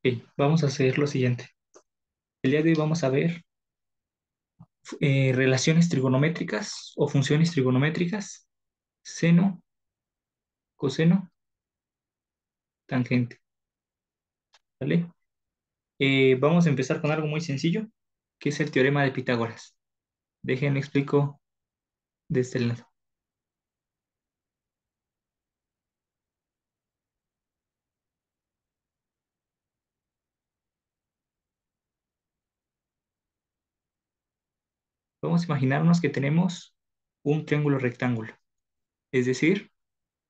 Ok, vamos a hacer lo siguiente. El día de hoy vamos a ver relaciones trigonométricas o funciones trigonométricas, seno, coseno, tangente, ¿vale? Vamos a empezar con algo muy sencillo, que es el teorema de Pitágoras. Déjenme explico de este lado. Vamos a imaginarnos que tenemos un triángulo rectángulo, es decir,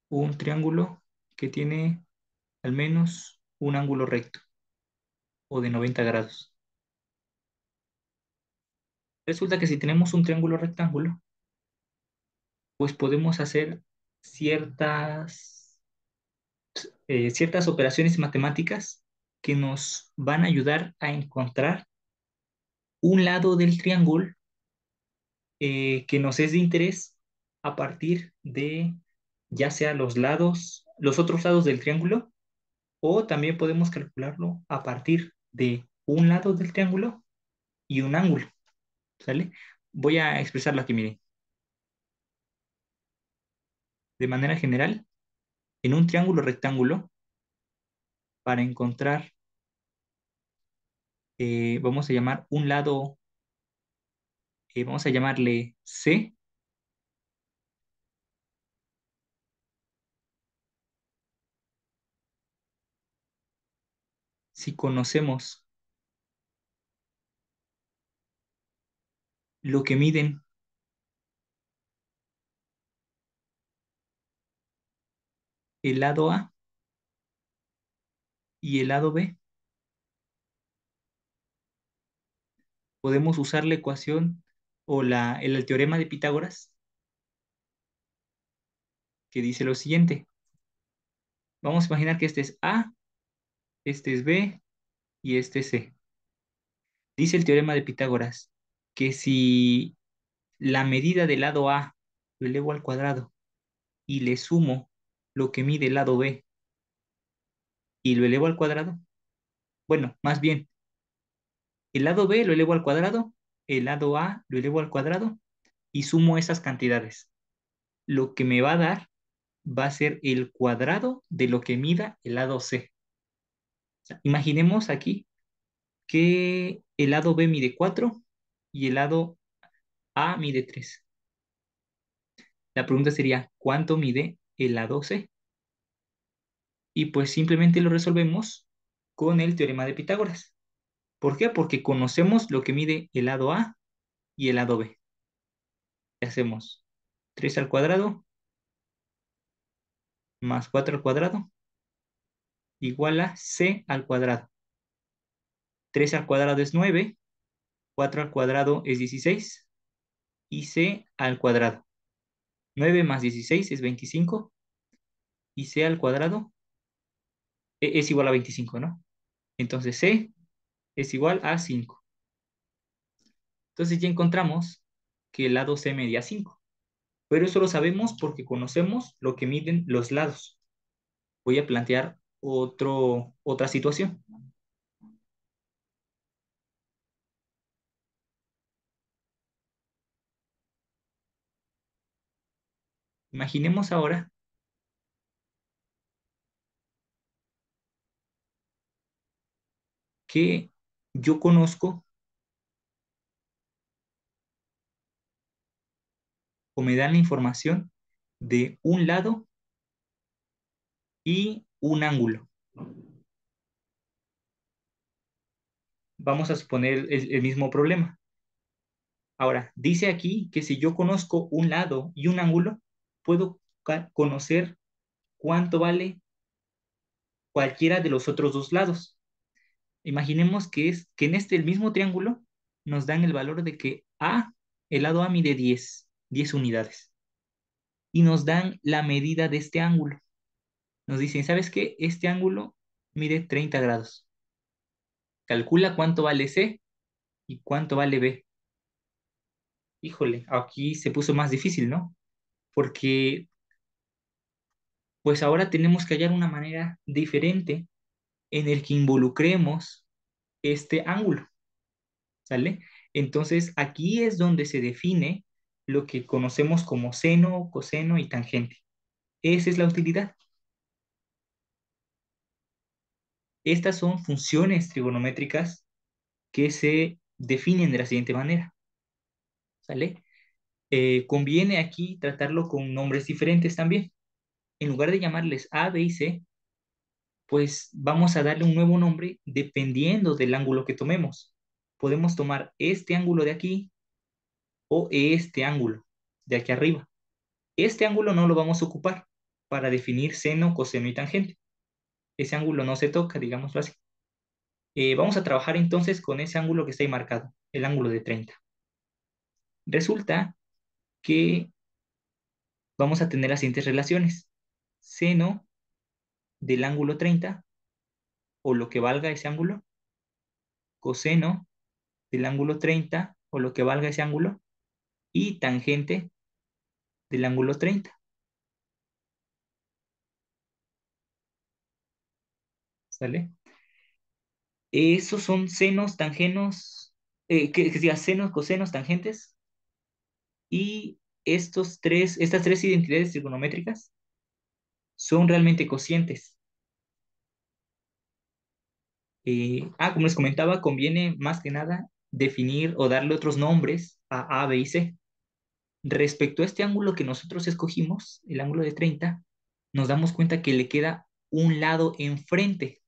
un triángulo que tiene al menos un ángulo recto o de 90 grados. Resulta que si tenemos un triángulo rectángulo, pues podemos hacer ciertas, ciertas operaciones matemáticas que nos van a ayudar a encontrar un lado del triángulo que nos es de interés a partir de ya sea los lados, los otros lados del triángulo, o también podemos calcularlo a partir de un lado del triángulo y un ángulo, ¿sale? Voy a expresarlo aquí, miren. De manera general, en un triángulo rectángulo, para encontrar, vamos a llamar un lado, vamos a llamarle C. Si conocemos lo que miden el lado A y el lado B, podemos usar la ecuación o el teorema de Pitágoras que dice lo siguiente. Vamos a imaginar que este es A, este es B y este es C. Dice el teorema de Pitágoras que si la medida del lado A lo elevo al cuadrado y le sumo lo que mide el lado B y lo elevo al cuadrado, bueno, más bien, el lado B lo elevo al cuadrado, el lado A lo elevo al cuadrado y sumo esas cantidades. Lo que me va a dar va a ser el cuadrado de lo que mida el lado C. O sea, imaginemos aquí que el lado B mide 4 y el lado A mide 3. La pregunta sería, ¿cuánto mide el lado C? Y pues simplemente lo resolvemos con el teorema de Pitágoras. ¿Por qué? Porque conocemos lo que mide el lado A y el lado B. ¿Qué hacemos? 3 al cuadrado más 4 al cuadrado igual a C al cuadrado. 3 al cuadrado es 9, 4 al cuadrado es 16 y C al cuadrado. 9 más 16 es 25 y C al cuadrado es igual a 25, ¿no? Entonces C es igual a 5. Entonces ya encontramos que el lado C medía 5. Pero eso lo sabemos porque conocemos lo que miden los lados. Voy a plantear otra situación. Imaginemos ahora que yo conozco o me dan la información de un lado y un ángulo. Vamos a suponer el mismo problema. Ahora, dice aquí que si yo conozco un lado y un ángulo, puedo conocer cuánto vale cualquiera de los otros dos lados. Imaginemos que en este el mismo triángulo nos dan el valor de que el lado A mide 10 unidades, y nos dan la medida de este ángulo. Nos dicen, ¿sabes qué? Este ángulo mide 30 grados. Calcula cuánto vale C y cuánto vale B. Híjole, aquí se puso más difícil, ¿no? Porque pues ahora tenemos que hallar una manera diferente en el que involucremos este ángulo, ¿sale? Entonces, aquí es donde se define lo que conocemos como seno, coseno y tangente. Esa es la utilidad. Estas son funciones trigonométricas que se definen de la siguiente manera, ¿sale? Conviene aquí tratarlo con nombres diferentes también. En lugar de llamarles A, B y C, pues vamos a darle un nuevo nombre dependiendo del ángulo que tomemos. Podemos tomar este ángulo de aquí o este ángulo de aquí arriba. Este ángulo no lo vamos a ocupar para definir seno, coseno y tangente. Ese ángulo no se toca, digámoslo así. Vamos a trabajar entonces con ese ángulo que está ahí marcado, el ángulo de 30. Resulta que vamos a tener las siguientes relaciones. Seno del ángulo 30 o lo que valga ese ángulo, coseno del ángulo 30 o lo que valga ese ángulo y tangente del ángulo 30, ¿sale? Esos son senos, tangenos, que diga senos, cosenos, tangentes y estas tres identidades trigonométricas son realmente cocientes. Como les comentaba, conviene más que nada definir o darle otros nombres a B y C. Respecto a este ángulo que nosotros escogimos, el ángulo de 30, nos damos cuenta que le queda un lado enfrente,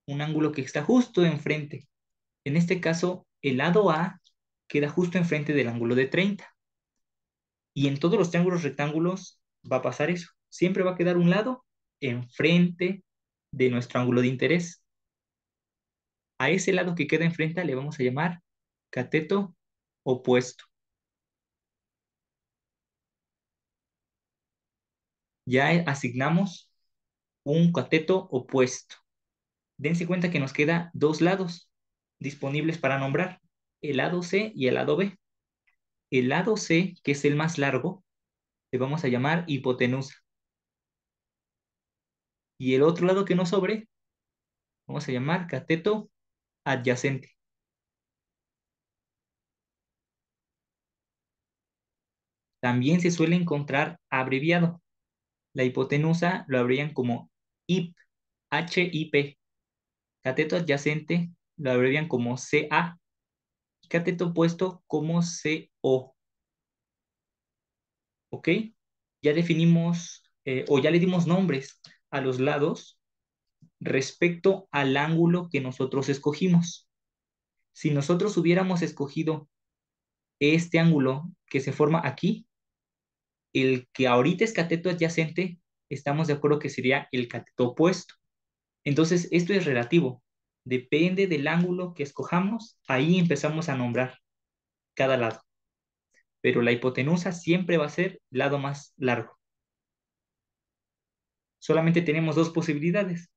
un ángulo que está justo enfrente. En este caso, el lado A queda justo enfrente del ángulo de 30. Y en todos los triángulos rectángulos va a pasar eso. Siempre va a quedar un lado enfrente de nuestro ángulo de interés. A ese lado que queda enfrente le vamos a llamar cateto opuesto. Ya asignamos un cateto opuesto. Dense cuenta que nos queda dos lados disponibles para nombrar, el lado C y el lado B. El lado C, que es el más largo, le vamos a llamar hipotenusa. Y el otro lado que nos sobre, vamos a llamar cateto adyacente. También se suele encontrar abreviado. La hipotenusa lo abrevian como IP, HIP. Cateto adyacente lo abrevian como CA. Cateto opuesto como CO. ¿Ok? Ya definimos o ya le dimos nombres a los lados respecto al ángulo que nosotros escogimos. Si nosotros hubiéramos escogido este ángulo que se forma aquí, el que ahorita es cateto adyacente, estamos de acuerdo que sería el cateto opuesto. Entonces, esto es relativo. Depende del ángulo que escojamos, ahí empezamos a nombrar cada lado. Pero la hipotenusa siempre va a ser lado más largo. Solamente tenemos dos posibilidades,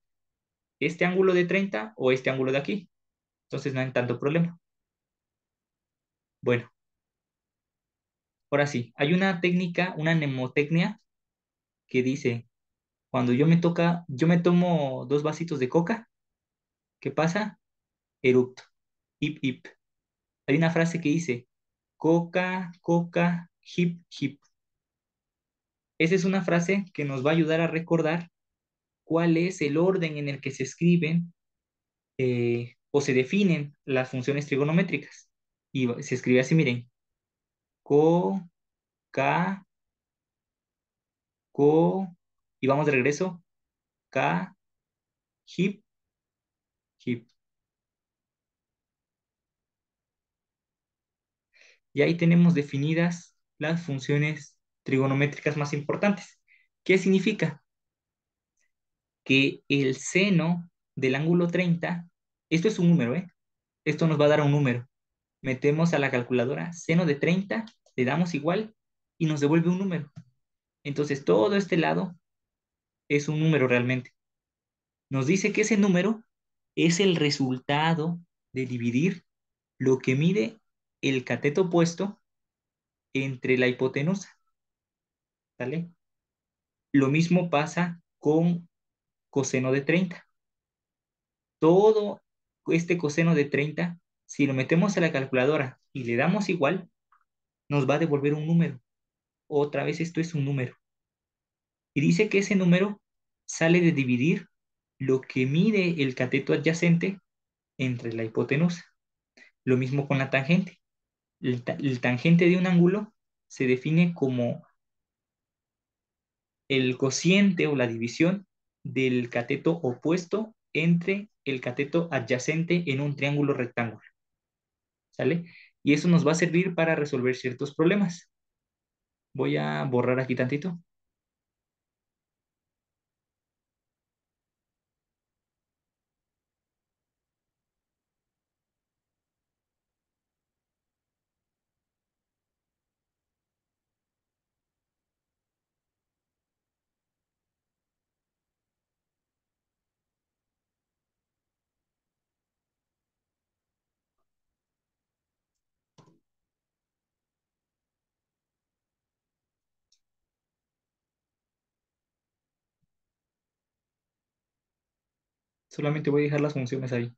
este ángulo de 30 o este ángulo de aquí. Entonces no hay tanto problema. Bueno, ahora sí, hay una técnica, una mnemotecnia que dice, cuando yo me tomo dos vasitos de coca, ¿qué pasa? Eructo, hip, hip. Hay una frase que dice, coca, coca, hip, hip. Esa es una frase que nos va a ayudar a recordar cuál es el orden en el que se escriben o se definen las funciones trigonométricas. Y se escribe así, miren, co, ca, co, y vamos de regreso, ca, hip, hip. Y ahí tenemos definidas las funciones trigonométricas más importantes. ¿Qué significa? Que el seno del ángulo 30, esto es un número, ¿eh? Esto nos va a dar un número. Metemos a la calculadora seno de 30, le damos igual y nos devuelve un número. Entonces todo este lado es un número realmente. Nos dice que ese número es el resultado de dividir lo que mide el cateto opuesto entre la hipotenusa, ¿sale? Lo mismo pasa con coseno de 30. todo este coseno de 30, si lo metemos a la calculadora y le damos igual, nos va a devolver un número. Otra vez esto es un número. Y dice que ese número sale de dividir lo que mide el cateto adyacente entre la hipotenusa. Lo mismo con la tangente. El tangente de un ángulo se define como el cociente o la división del cateto opuesto entre el cateto adyacente en un triángulo rectángulo. ¿Sale? Y eso nos va a servir para resolver ciertos problemas. Voy a borrar aquí tantito. Solamente voy a dejar las funciones ahí.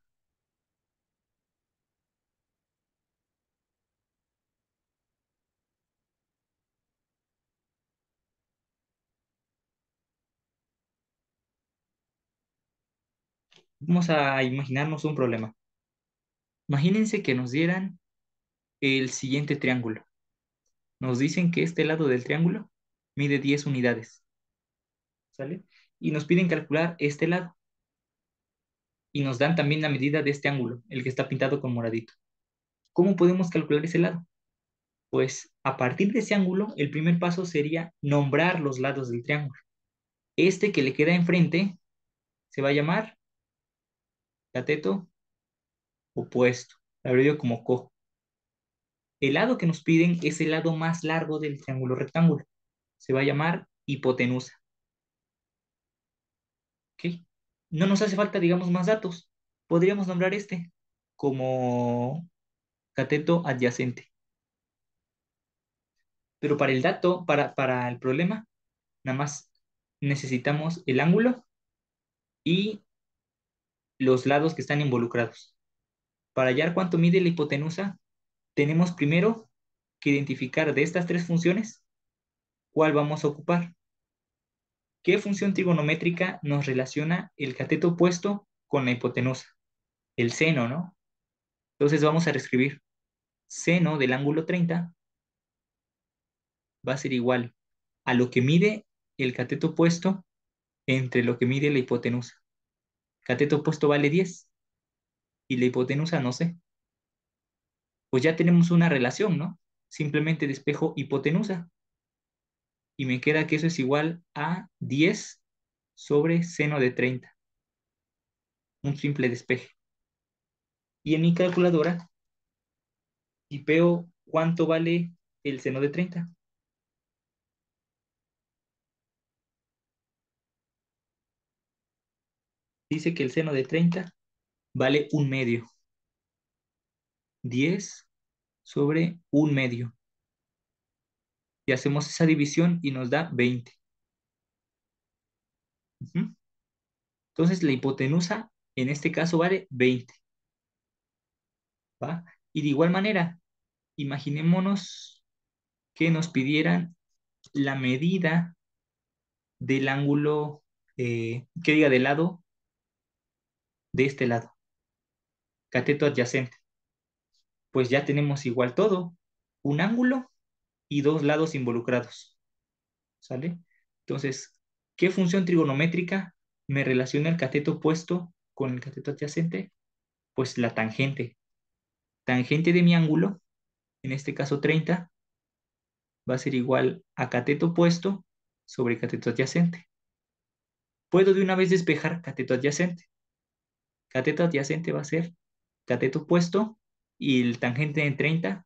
Vamos a imaginarnos un problema. Imagínense que nos dieran el siguiente triángulo. Nos dicen que este lado del triángulo mide 10 unidades, ¿sale? Y nos piden calcular este lado. Y nos dan también la medida de este ángulo, el que está pintado con moradito. ¿Cómo podemos calcular ese lado? Pues a partir de ese ángulo, el primer paso sería nombrar los lados del triángulo. Este que le queda enfrente se va a llamar cateto opuesto, abreviado como co. El lado que nos piden es el lado más largo del triángulo rectángulo. Se va a llamar hipotenusa. ¿Ok? No nos hace falta, digamos, más datos. Podríamos nombrar este como cateto adyacente. Pero para el dato, para el problema, nada más necesitamos el ángulo y los lados que están involucrados. Para hallar cuánto mide la hipotenusa, tenemos primero que identificar de estas tres funciones cuál vamos a ocupar. ¿Qué función trigonométrica nos relaciona el cateto opuesto con la hipotenusa? El seno, ¿no? Entonces vamos a reescribir. Seno del ángulo 30 va a ser igual a lo que mide el cateto opuesto entre lo que mide la hipotenusa. Cateto opuesto vale 10 y la hipotenusa no sé. Pues ya tenemos una relación, ¿no? Simplemente despejo hipotenusa y me queda que eso es igual a 10 sobre seno de 30, un simple despeje. Y en mi calculadora tipeo cuánto vale el seno de 30. Dice que el seno de 30 vale un medio. 10 sobre un medio. Y hacemos esa división y nos da 20. Ujú. Entonces la hipotenusa en este caso vale 20, ¿va? Y de igual manera, imaginémonos que nos pidieran la medida del ángulo, que diga del lado, de este lado, cateto adyacente. Pues ya tenemos igual todo, un ángulo y dos lados involucrados, ¿sale? Entonces, ¿qué función trigonométrica me relaciona el cateto opuesto con el cateto adyacente? Pues la tangente. Tangente de mi ángulo, en este caso 30, va a ser igual a cateto opuesto sobre cateto adyacente. Puedo de una vez despejar cateto adyacente. Cateto adyacente va a ser cateto opuesto y el tangente de 30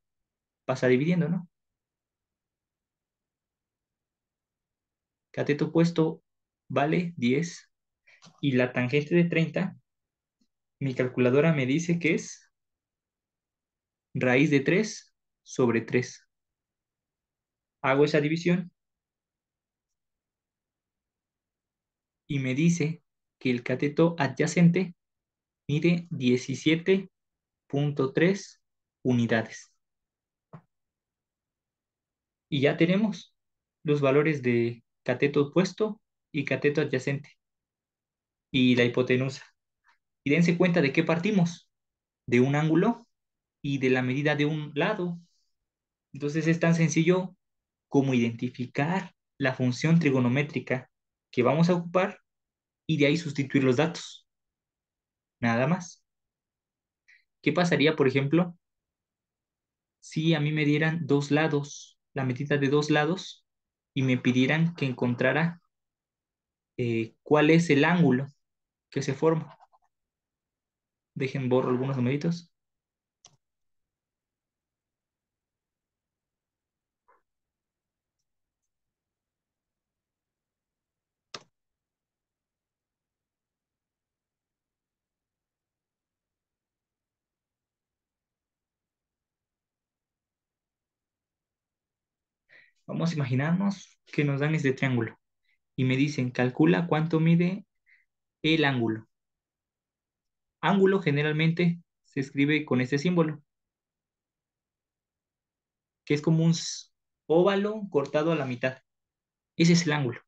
pasa dividiendo, ¿no? Cateto opuesto vale 10 y la tangente de 30, mi calculadora me dice que es raíz de 3 sobre 3. Hago esa división y me dice que el cateto adyacente mide 17,3 unidades. Y ya tenemos los valores de cateto opuesto y cateto adyacente y la hipotenusa. Y dense cuenta de qué partimos, de un ángulo y de la medida de un lado. Entonces es tan sencillo como identificar la función trigonométrica que vamos a ocupar y de ahí sustituir los datos. Nada más. ¿Qué pasaría, por ejemplo, si a mí me dieran dos lados, la medida de dos lados, y me pidieran que encontrara cuál es el ángulo que se forma? Dejen borro algunos numeritos. Vamos a imaginarnos que nos dan este triángulo y me dicen, calcula cuánto mide el ángulo. Ángulo generalmente se escribe con este símbolo, que es como un óvalo cortado a la mitad. Ese es el ángulo,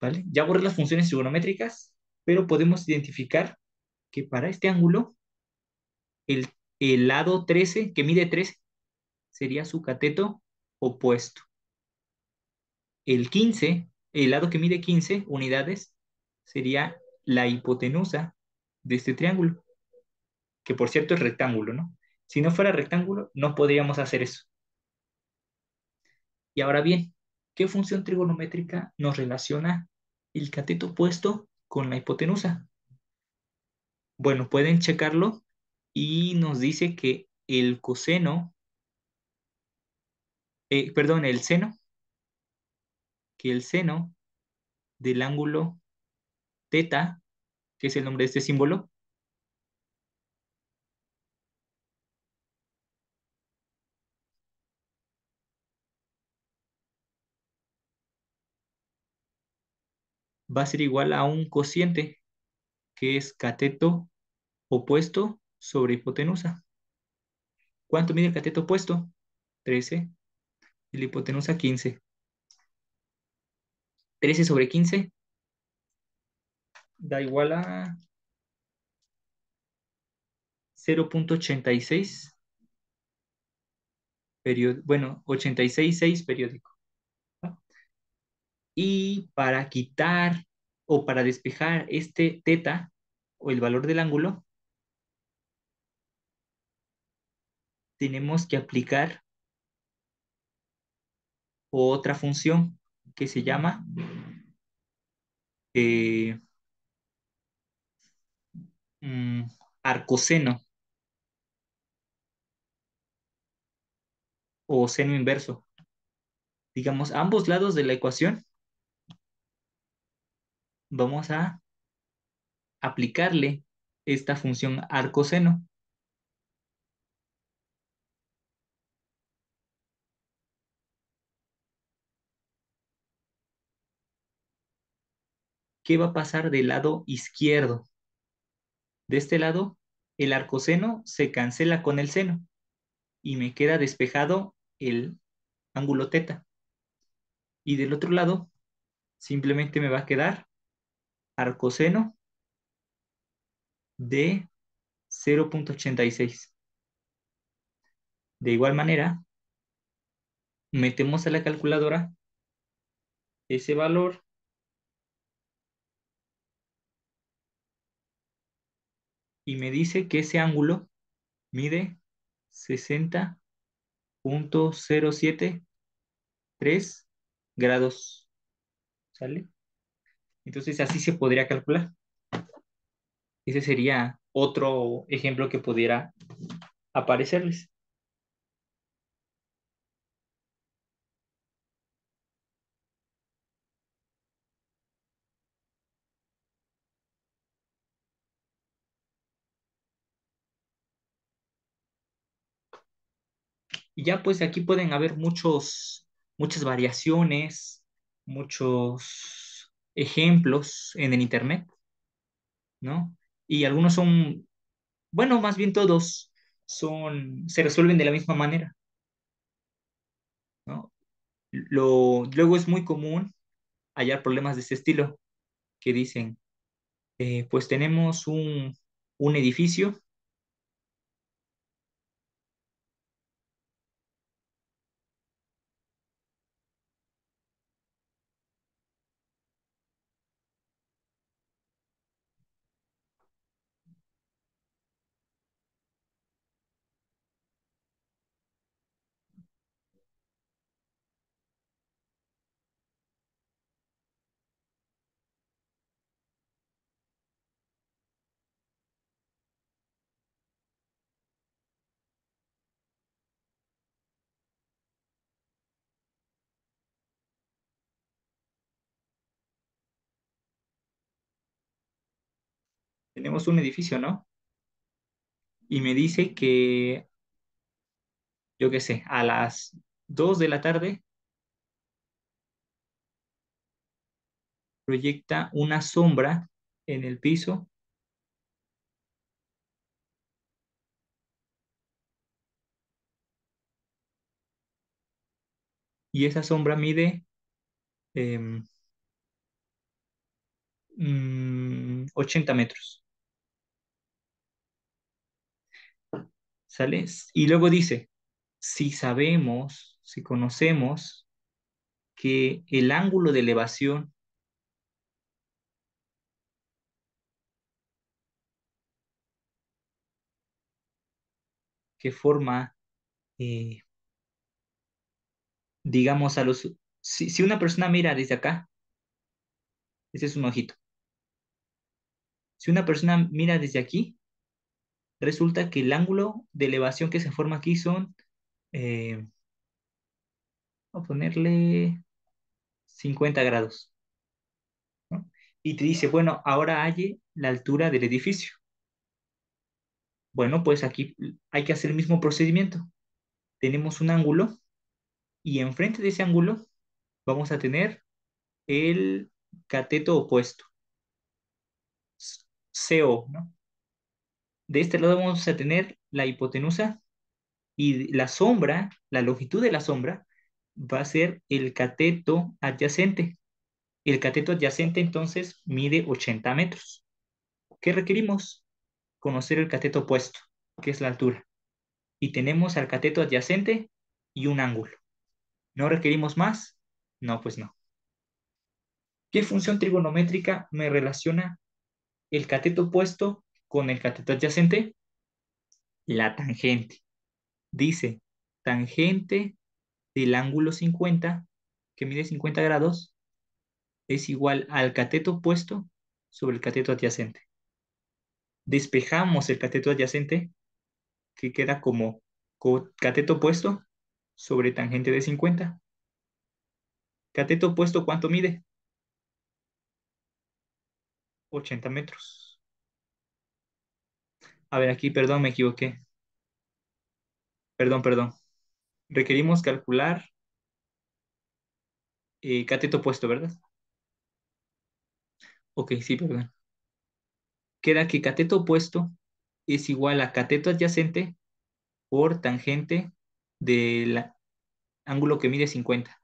¿vale? Ya borré las funciones trigonométricas, pero podemos identificar que para este ángulo, el, el lado 13, que mide 13, sería su cateto opuesto. El 15, el lado que mide 15 unidades, sería la hipotenusa de este triángulo, que por cierto es rectángulo, ¿no? Si no fuera rectángulo, no podríamos hacer eso. Y ahora bien, ¿qué función trigonométrica nos relaciona el cateto opuesto con la hipotenusa? Bueno, pueden checarlo y nos dice que el coseno, perdón, el seno, que el seno del ángulo teta, que es el nombre de este símbolo, va a ser igual a un cociente, que es cateto opuesto sobre hipotenusa. ¿Cuánto mide el cateto opuesto? 13. Y la hipotenusa 15. 13 sobre 15 da igual a 0,86 bueno, 86,6 periódico, ¿no? Y para quitar o para despejar este teta o el valor del ángulo, tenemos que aplicar otra función que se llama eh, mm, arcoseno o seno inverso. Digamos, a ambos lados de la ecuación vamos a aplicarle esta función arcoseno. ¿Qué va a pasar del lado izquierdo? De este lado, el arcoseno se cancela con el seno y me queda despejado el ángulo teta. Y del otro lado, simplemente me va a quedar arcoseno de 0,86. De igual manera, metemos a la calculadora ese valor y me dice que ese ángulo mide 60,073 grados. ¿Sale? Entonces así se podría calcular. Ese sería otro ejemplo que pudiera aparecerles. Y ya pues aquí pueden haber muchas variaciones, muchos ejemplos en el internet, ¿no? y algunos son, bueno, más bien todos se resuelven de la misma manera, ¿no? Luego es muy común hallar problemas de este estilo que dicen, pues tenemos un edificio, tenemos un edificio, ¿no? Y me dice que, yo qué sé, a las 2 de la tarde proyecta una sombra en el piso y esa sombra mide em, 80 metros, ¿sale? Y luego dice, si sabemos, si conocemos que el ángulo de elevación que forma, eh, digamos, si una persona mira desde acá, ese es un ojito, si una persona mira desde aquí, resulta que el ángulo de elevación que se forma aquí son, eh, voy a ponerle 50 grados, ¿no? Y te dice, bueno, ahora halle la altura del edificio. Bueno, pues aquí hay que hacer el mismo procedimiento. Tenemos un ángulo y enfrente de ese ángulo vamos a tener el cateto opuesto, CO, ¿no? De este lado vamos a tener la hipotenusa y la sombra, la longitud de la sombra, va a ser el cateto adyacente. El cateto adyacente entonces mide 80 metros. ¿Qué requerimos? Conocer el cateto opuesto, que es la altura. Y tenemos al cateto adyacente y un ángulo. ¿No requerimos más? No, pues no. ¿Qué función trigonométrica me relaciona el cateto opuesto con el cateto adyacente? La tangente. Dice, tangente del ángulo 50, que mide 50 grados, es igual al cateto opuesto sobre el cateto adyacente. Despejamos el cateto adyacente, que queda como cateto opuesto sobre tangente de 50. Cateto opuesto, ¿cuánto mide? 80 metros. A ver, aquí, perdón, me equivoqué. Perdón, perdón. Requerimos calcular cateto opuesto, ¿verdad? Ok, sí, perdón. Queda que cateto opuesto es igual a cateto adyacente por tangente del ángulo que mide 50.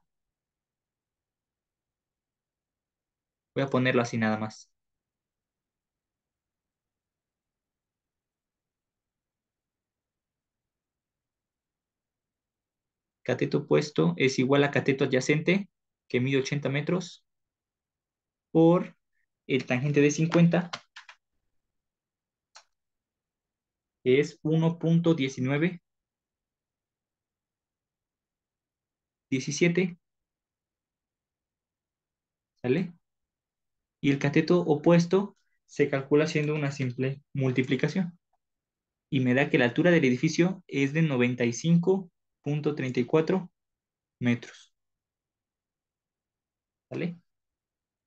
Voy a ponerlo así nada más. Cateto opuesto es igual a cateto adyacente, que mide 80 metros, por el tangente de 50, que es 1.1917, ¿sale? Y el cateto opuesto se calcula haciendo una simple multiplicación. Y me da que la altura del edificio es de 95.34 metros, ¿vale?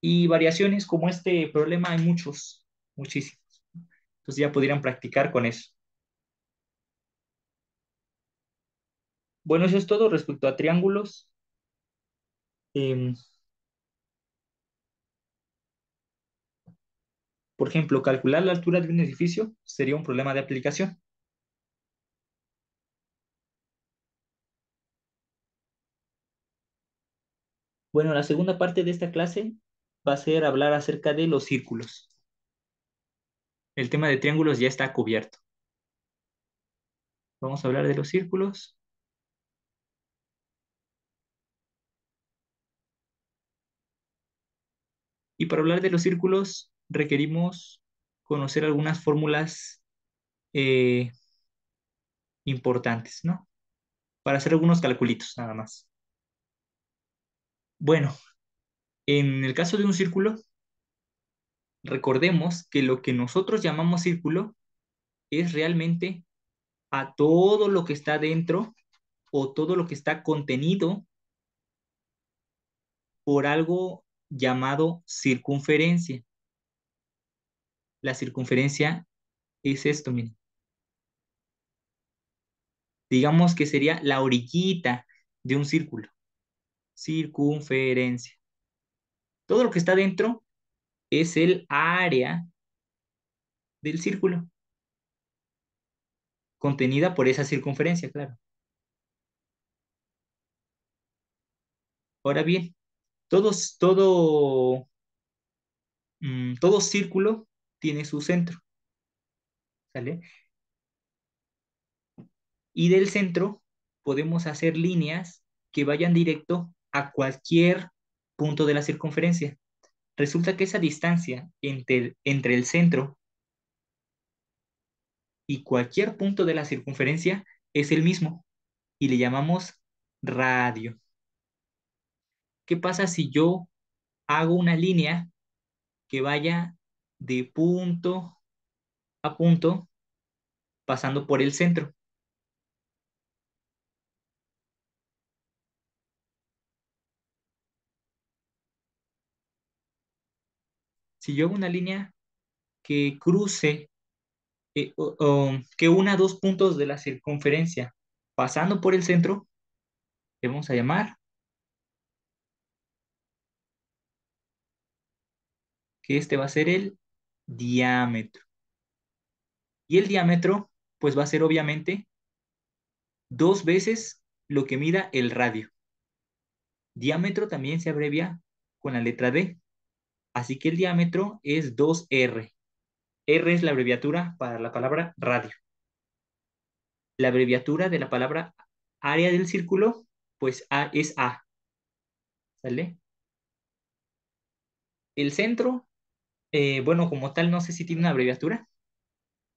Y variaciones como este problema hay muchos, muchísimos. Entonces ya podrían practicar con eso. Bueno, eso es todo respecto a triángulos. Em, Por ejemplo, calcular la altura de un edificio sería un problema de aplicación. Bueno, la segunda parte de esta clase va a ser hablar acerca de los círculos. El tema de triángulos ya está cubierto. Vamos a hablar de los círculos. Y para hablar de los círculos requerimos conocer algunas fórmulas eh, importantes, ¿no? Para hacer algunos calculitos, nada más. Bueno, en el caso de un círculo, recordemos que lo que nosotros llamamos círculo es realmente a todo lo que está dentro o todo lo que está contenido por algo llamado circunferencia. La circunferencia es esto, miren. Digamos que sería la orillita de un círculo. Circunferencia. Todo lo que está dentro es el área del círculo, contenida por esa circunferencia, claro. Ahora bien, todo círculo tiene su centro, ¿sale? Y del centro podemos hacer líneas que vayan directo a cualquier punto de la circunferencia. Resulta que esa distancia entre el centro y cualquier punto de la circunferencia es el mismo y le llamamos radio. ¿Qué pasa si yo hago una línea que vaya de punto a punto pasando por el centro? Si yo hago una línea que cruce, que una dos puntos de la circunferencia pasando por el centro, le vamos a llamar que este va a ser el diámetro. Y el diámetro, pues va a ser obviamente dos veces lo que mida el radio. Diámetro también se abrevia con la letra D, así que el diámetro es 2R. R es la abreviatura para la palabra radio. La abreviatura de la palabra área del círculo, pues A es A, ¿sale? El centro, bueno, como tal, no sé si tiene una abreviatura.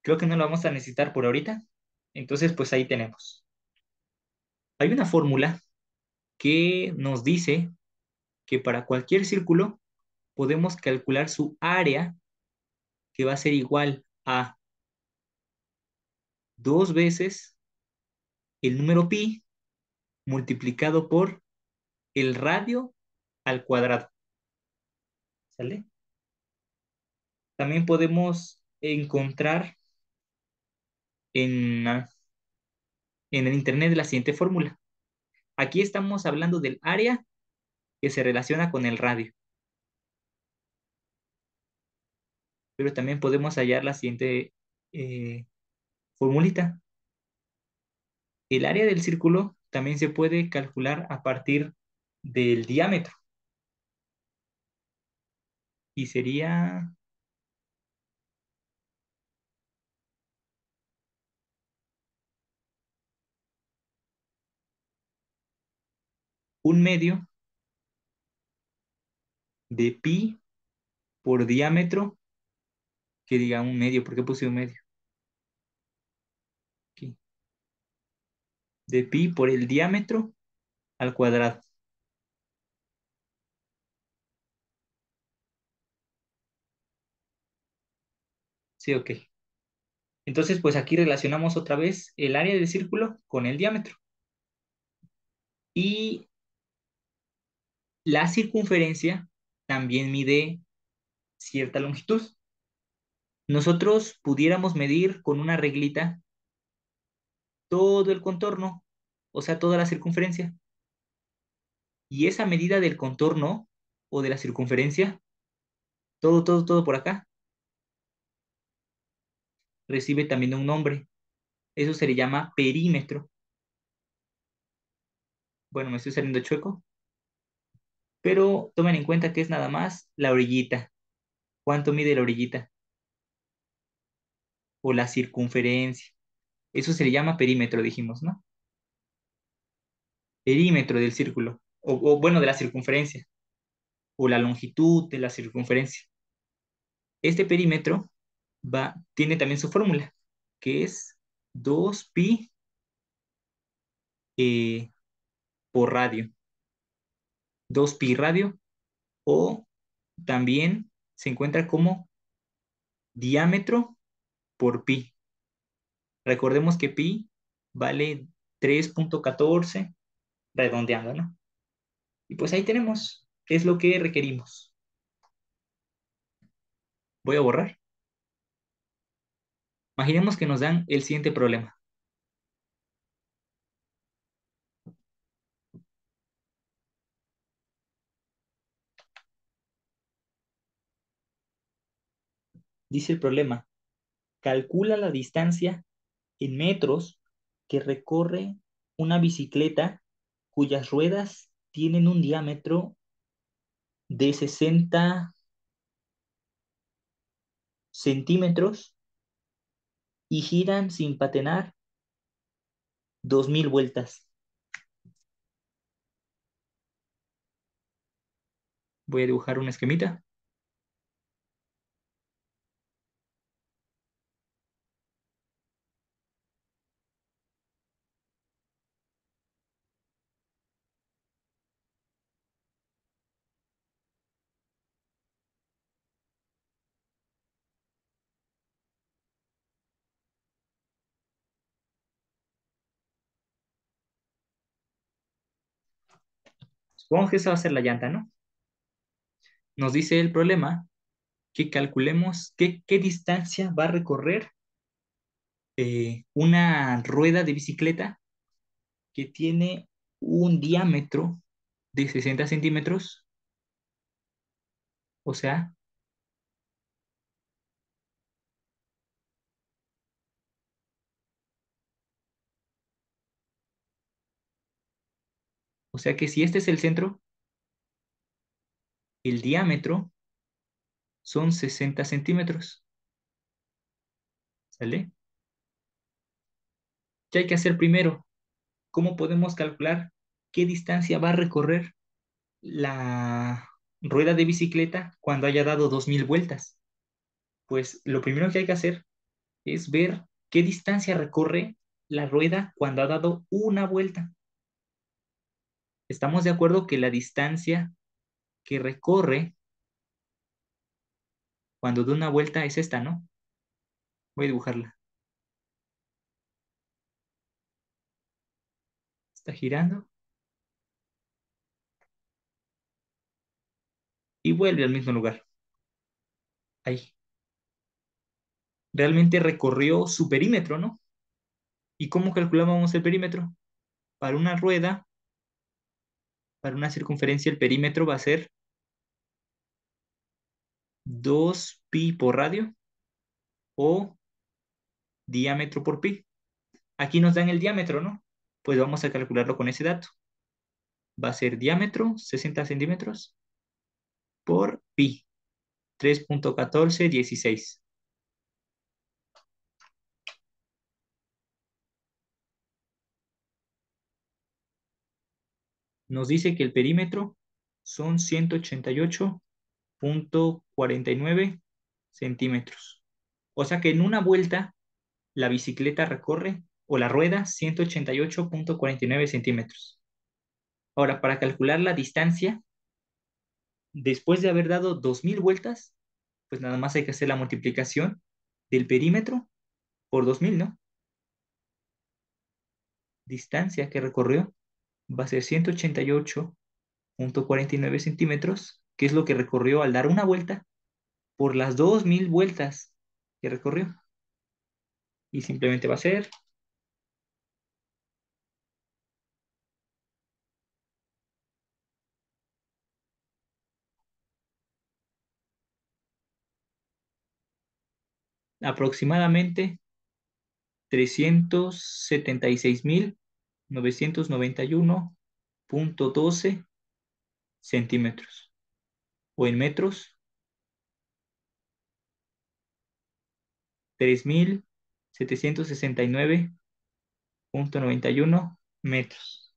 Creo que no lo vamos a necesitar por ahorita. Entonces, pues ahí tenemos. Hay una fórmula que nos dice que para cualquier círculo podemos calcular su área, que va a ser igual a dos veces el número pi multiplicado por el radio al cuadrado. ¿Sale? También podemos encontrar en, en el internet la siguiente fórmula. Aquí estamos hablando del área que se relaciona con el radio, pero también podemos hallar la siguiente eh, formulita. El área del círculo también se puede calcular a partir del diámetro y sería un medio de pi por diámetro, que diga un medio. ¿Por qué puse un medio? Aquí. De pi por el diámetro al cuadrado. Sí, ok. Entonces, pues aquí relacionamos otra vez el área del círculo con el diámetro. Y la circunferencia también mide cierta longitud. Nosotros pudiéramos medir con una reglita todo el contorno, o sea, toda la circunferencia. Y esa medida del contorno o de la circunferencia, todo por acá, recibe también un nombre. Eso se le llama perímetro. Bueno, me estoy saliendo chueco, pero tomen en cuenta que es nada más la orillita. ¿Cuánto mide la orillita? O la circunferencia. Eso se le llama perímetro, dijimos, ¿no? Perímetro del círculo. Bueno, de la circunferencia. O la longitud de la circunferencia. Este perímetro tiene también su fórmula, que es 2pi eh, por radio. 2pi radio, o también se encuentra como diámetro por pi. Recordemos que pi vale 3.14, redondeando, ¿no? Y pues ahí tenemos, es lo que requerimos. Voy a borrar. Imaginemos que nos dan el siguiente problema. Dice el problema, calcula la distancia en metros que recorre una bicicleta cuyas ruedas tienen un diámetro de 60 centímetros y giran sin patinar 2000 vueltas. Voy a dibujar una esquemita. Supongo que esa va a ser la llanta, ¿no? Nos dice el problema que calculemos qué distancia va a recorrer una rueda de bicicleta que tiene un diámetro de 60 centímetros, o sea, que si este es el centro, el diámetro son 60 centímetros, ¿sale? ¿Qué hay que hacer primero? ¿Cómo podemos calcular qué distancia va a recorrer la rueda de bicicleta cuando haya dado 2000 vueltas? Pues lo primero que hay que hacer es ver qué distancia recorre la rueda cuando ha dado una vuelta. Estamos de acuerdo que la distancia que recorre cuando da una vuelta es esta, ¿no? Voy a dibujarla. Está girando y vuelve al mismo lugar. Ahí. Realmente recorrió su perímetro, ¿no? ¿Y cómo calculábamos el perímetro? Para una rueda, para una circunferencia, el perímetro va a ser 2pi por radio o diámetro por pi. Aquí nos dan el diámetro, ¿no? Pues vamos a calcularlo con ese dato. Va a ser diámetro, 60 centímetros, por pi, 3.1416. Nos dice que el perímetro son 188.49 centímetros. O sea que en una vuelta la bicicleta recorre, o la rueda, 188.49 centímetros. Ahora, para calcular la distancia, después de haber dado 2000 vueltas, pues nada más hay que hacer la multiplicación del perímetro por 2000, ¿no? Distancia que recorrió va a ser 188.49 centímetros, que es lo que recorrió al dar una vuelta por las 2000 vueltas que recorrió. Y simplemente va a ser aproximadamente 376.991.12 centímetros. O en metros, 3.769.91 metros.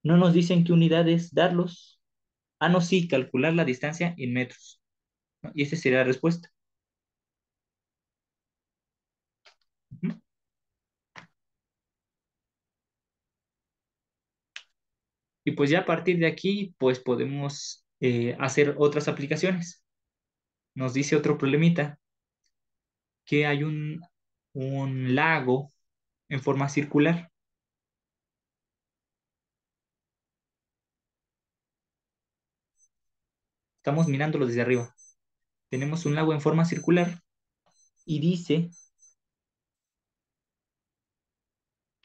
No nos dicen qué unidades darlos. Ah, no, sí, calcular la distancia en metros, ¿no? Y esa sería la respuesta. Ujú. Y pues ya a partir de aquí, pues podemos hacer otras aplicaciones. Nos dice otro problemita, que hay un lago en forma circular. Estamos mirándolo desde arriba. Tenemos un lago en forma circular y dice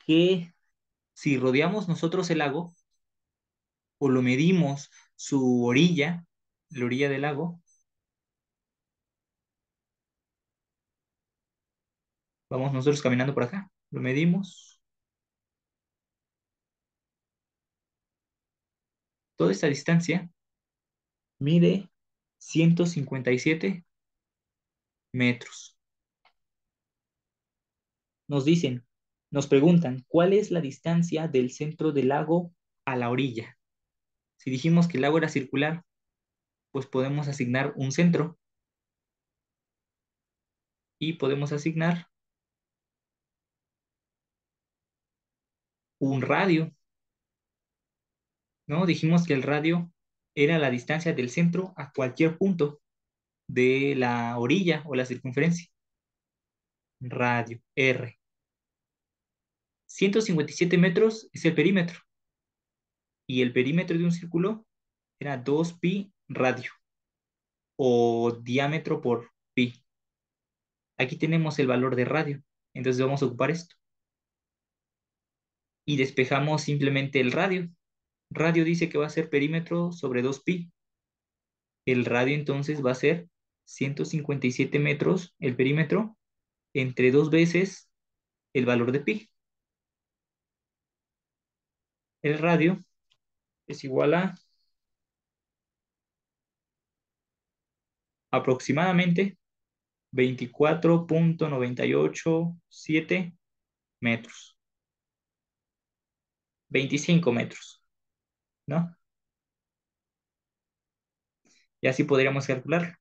que si rodeamos nosotros el lago o lo medimos su orilla, la orilla del lago, vamos nosotros caminando por acá, lo medimos, toda esta distancia mide 157 metros. Nos dicen, nos preguntan, ¿cuál es la distancia del centro del lago a la orilla? Si dijimos que el lago era circular, pues podemos asignar un centro y podemos asignar un radio, ¿no? Dijimos que el radio era la distancia del centro a cualquier punto de la orilla o la circunferencia. Radio, R. 157 metros es el perímetro y el perímetro de un círculo era 2pi radio o diámetro por pi. Aquí tenemos el valor de radio, entonces vamos a ocupar esto y despejamos simplemente el radio. Radio dice que va a ser perímetro sobre 2pi. El radio entonces va a ser 157 metros, el perímetro, entre dos veces el valor de pi. El radio es igual a aproximadamente 24.987 metros, 25 metros, ¿no? Y así podríamos calcularlo.